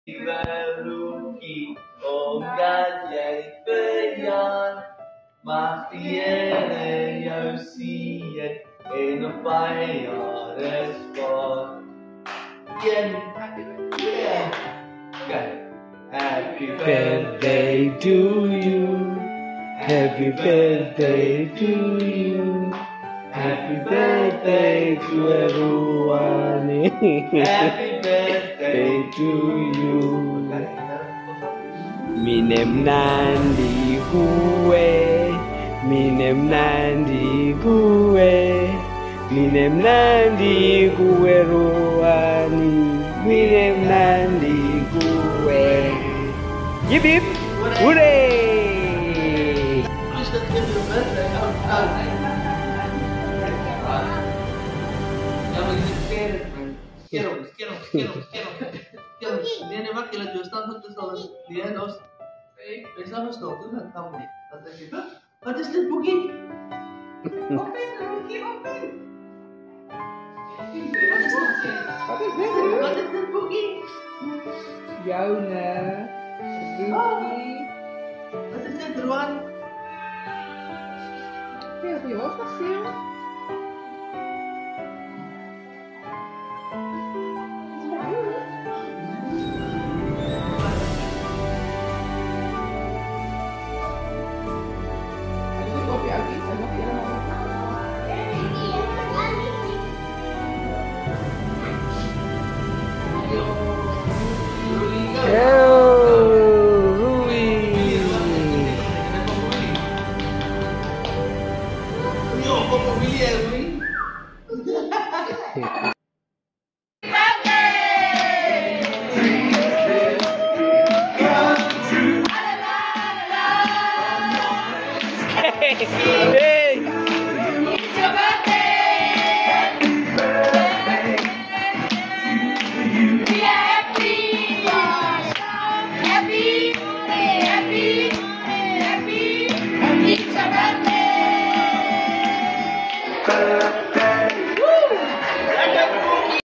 Valuki om gadjej bejan Machiere Josiet in a fire spot. Yeah. Okay. Happy birthday to you. Happy birthday to you. Happy birthday to everyone. Happy birthday to you. Minem nandi gue, minem nandi gue, minem nandi gue ruani, minem nandi gue. Yip yip, hooray! Quiero. Viene más que la yo estaba antes de 10, 2. Pensamos no, tú no estamos. What is this boogie? Open. What What is this boogie? Jonah, Ruby. What is this one? Heb je ook gezien? Hey! It's your birthday! We are happy! Happy! It's your birthday!